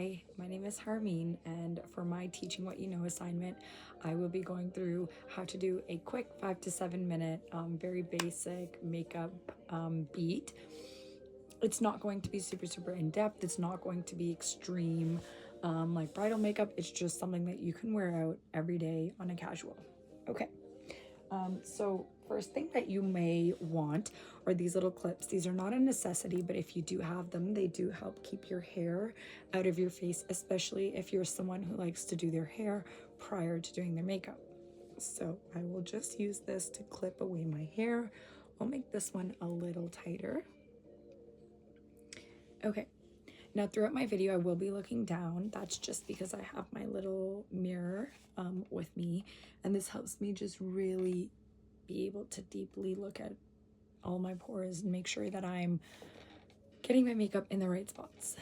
Hi, my name is Harmeen, and for my Teaching What You Know assignment, I will be going through how to do a quick 5 to 7 minute, very basic makeup beat. It's not going to be super in depth, it's not going to be extreme like bridal makeup. It's just something that you can wear out every day on a casual. Okay. So first thing that you may want are these little clips. These are not a necessity, but if you do have them, they do help keep your hair out of your face, especially if you're someone who likes to do their hair prior to doing their makeup. So I will just use this to clip away my hair. I'll make this one a little tighter. Okay. Now, throughout my video, I will be looking down. That's just because I have my little mirror with me, and this helps me just really be able to deeply look at all my pores and make sure that I'm getting my makeup in the right spots.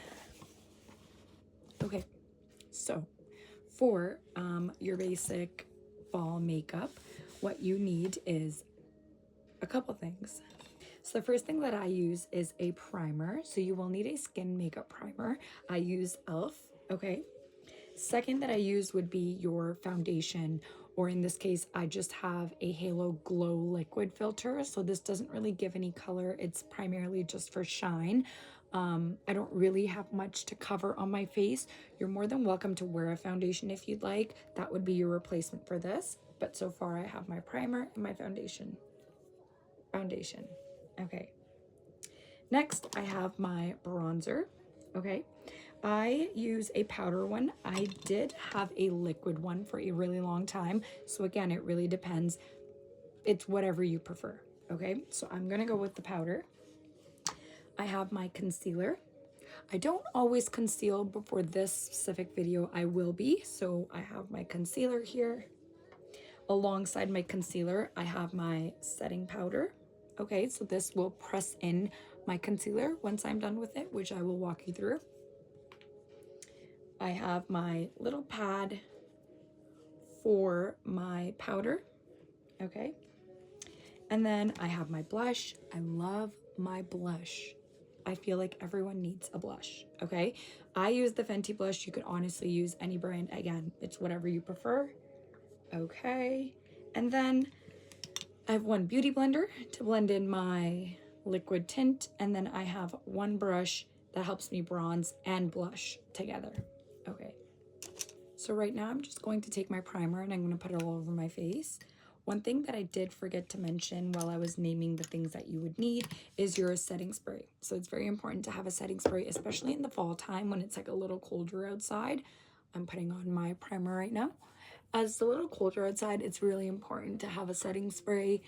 Okay, so for your basic fall makeup, what you need is a couple things. So the first thing that I use is a primer. So you will need a skin makeup primer. I use e.l.f. Okay. Second that I use would be your foundation, or in this case, I just have a Halo Glow liquid filter. So this doesn't really give any color. It's primarily just for shine. I don't really have much to cover on my face. You're more than welcome to wear a foundation if you'd like. That would be your replacement for this. But so far I have my primer and my foundation. Okay. Next, I have my bronzer. Okay. I use a powder one. I did have a liquid one for a really long time. So again, it really depends. It's whatever you prefer. Okay. So I'm going to go with the powder. I have my concealer. I don't always conceal, but for this specific video, I will be. So I have my concealer here. Alongside my concealer, I have my setting powder. Okay, so this will press in my concealer once I'm done with it, which I will walk you through. I have my little pad for my powder. Okay. And then I have my blush. I love my blush. I feel like everyone needs a blush. Okay. I use the Fenty blush. You could honestly use any brand. Again, it's whatever you prefer. Okay. And then I have one beauty blender to blend in my liquid tint. And then I have one brush that helps me bronze and blush together. Okay. So right now I'm just going to take my primer and I'm going to put it all over my face. One thing that I did forget to mention while I was naming the things that you would need is your setting spray. So it's very important to have a setting spray, especially in the fall time when it's like a little colder outside. I'm putting on my primer right now. As it's a little colder outside, it's really important to have a setting spray,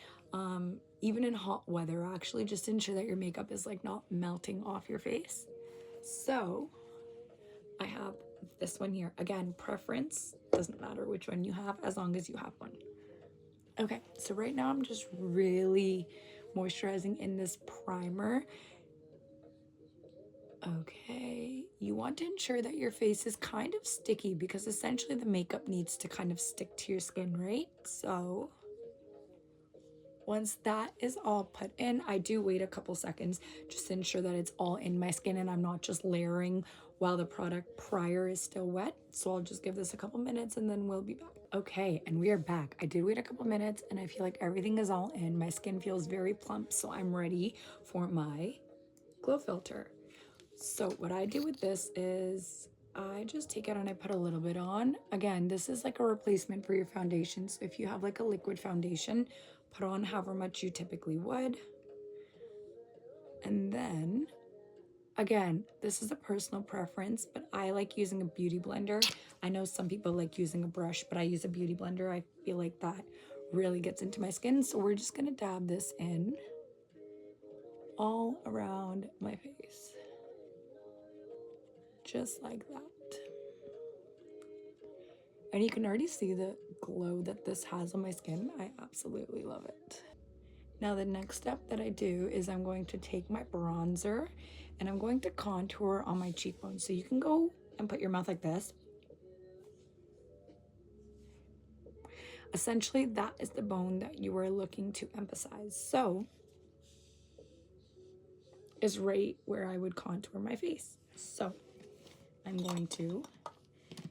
even in hot weather, actually, just to ensure that your makeup is like not melting off your face. So I have this one here. Again, preference, doesn't matter which one you have as long as you have one. Okay, so right now I'm just really moisturizing in this primer. Okay, you want to ensure that your face is kind of sticky because essentially the makeup needs to kind of stick to your skin, right? So once that is all put in, I do wait a couple seconds just to ensure that it's all in my skin and I'm not just layering while the product prior is still wet. So I'll just give this a couple minutes and then we'll be back. Okay, and we are back. I did wait a couple minutes and I feel like everything is all in. My skin feels very plump, so I'm ready for my glow filter. So what I do with this is I just take it and I put a little bit on. Again, this is like a replacement for your foundation. So if you have like a liquid foundation, put on however much you typically would. And then, again, this is a personal preference, but I like using a beauty blender. I know some people like using a brush, but I use a beauty blender. I feel like that really gets into my skin. So we're just gonna dab this in all around my face. Just like that. And you can already see the glow that this has on my skin. I absolutely love it. Now the next step that I do is I'm going to take my bronzer and I'm going to contour on my cheekbones. So you can go and put your mouth like this. Essentially, that is the bone that you are looking to emphasize. So is right where I would contour my face. So I'm going to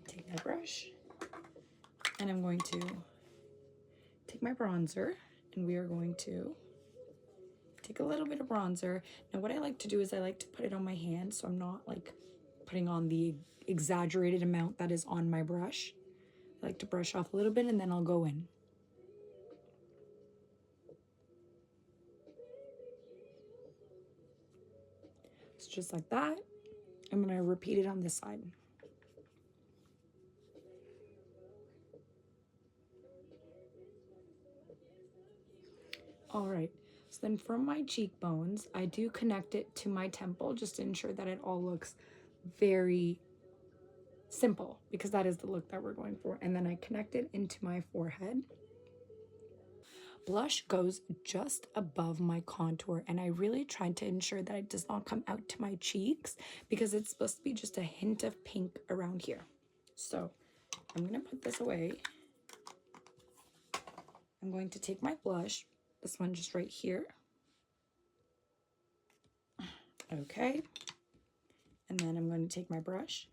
take my brush and I'm going to take my bronzer, and we are going to take a little bit of bronzer. Now what I like to do is I like to put it on my hand, so I'm not like putting on the exaggerated amount that is on my brush. I like to brush off a little bit and then I'll go in. It's just like that. I'm going to repeat it on this side. All right, so then from my cheekbones, I do connect it to my temple just to ensure that it all looks very simple, because that is the look that we're going for. And then I connect it into my forehead. Blush goes just above my contour, and I really tried to ensure that it does not come out to my cheeks because it's supposed to be just a hint of pink around here. So I'm going to put this away. I'm going to take my blush, this one just right here. Okay. And then I'm going to take my brush.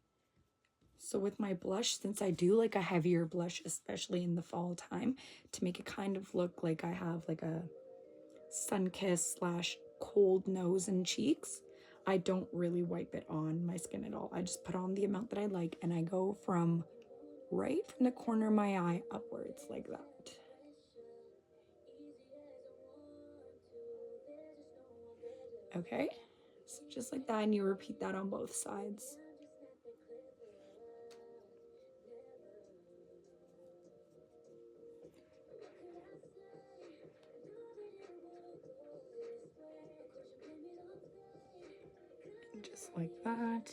So with my blush, since I do like a heavier blush, especially in the fall time, to make it kind of look like I have like a sun-kissed / cold nose and cheeks, I don't really wipe it on my skin at all. I just put on the amount that I like, and I go from right from the corner of my eye upwards like that. Okay, so just like that, and you repeat that on both sides. Just like that.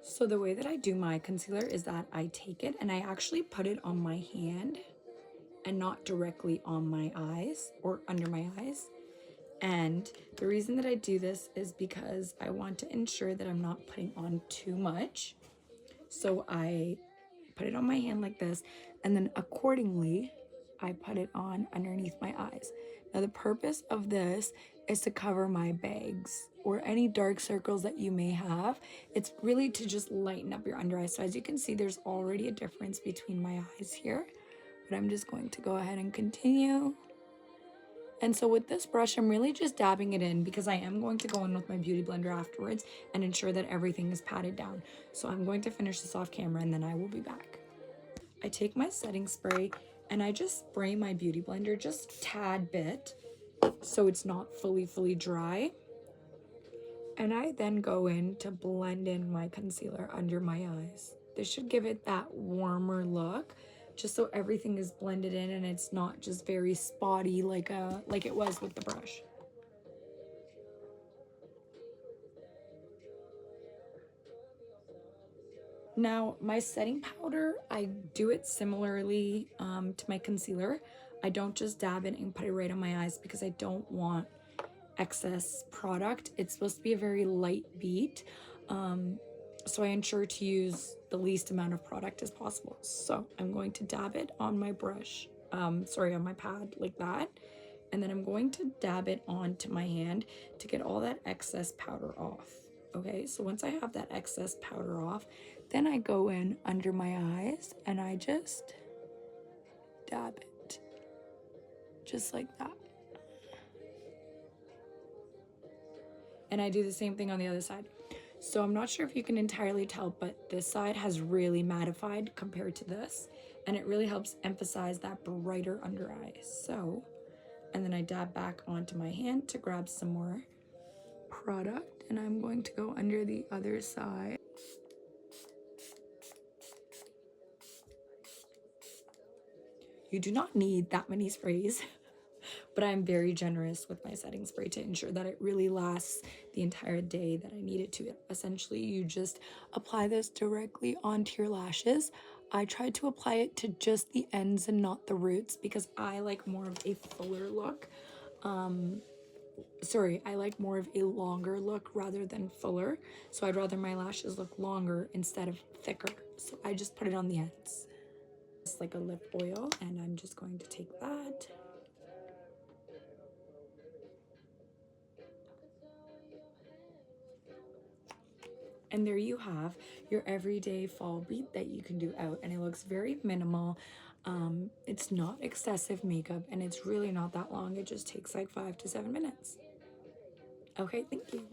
So the way that I do my concealer is that I take it and I actually put it on my hand and not directly on my eyes or under my eyes. And the reason that I do this is because I want to ensure that I'm not putting on too much. So I put it on my hand like this, and then accordingly, I put it on underneath my eyes. Now the purpose of this is to cover my bags or any dark circles that you may have. It's really to just lighten up your under eyes. So as you can see, there's already a difference between my eyes here, but I'm just going to go ahead and continue. And so with this brush, I'm really just dabbing it in because I am going to go in with my beauty blender afterwards and ensure that everything is patted down. So I'm going to finish this off camera and then I will be back. I take my setting spray and I just spray my beauty blender just a tad bit so it's not fully dry. And I then go in to blend in my concealer under my eyes. This should give it that warmer look, just so everything is blended in and it's not just very spotty like it was with the brush. Now, my setting powder, I do it similarly to my concealer. I don't just dab it and put it right on my eyes because I don't want excess product. It's supposed to be a very light beat. So I ensure to use the least amount of product as possible. So I'm going to dab it on my brush, on my pad like that. And then I'm going to dab it onto my hand to get all that excess powder off. Okay, so once I have that excess powder off, then I go in under my eyes and I just dab it, just like that. And I do the same thing on the other side. So I'm not sure if you can entirely tell, but this side has really mattified compared to this, and it really helps emphasize that brighter under eye. So, and then I dab back onto my hand to grab some more product, and I'm going to go under the other side. You do not need that many sprays, but I'm very generous with my setting spray to ensure that it really lasts the entire day that I need it to. Essentially, you just apply this directly onto your lashes. I tried to apply it to just the ends and not the roots because I like more of a fuller look. I like more of a longer look rather than fuller. So I'd rather my lashes look longer instead of thicker. So I just put it on the ends. It's like a lip oil, and I'm just going to take that. And there you have your everyday fall beat that you can do out, and it looks very minimal. It's not excessive makeup, and it's really not that long. It just takes like 5 to 7 minutes. Okay, thank you.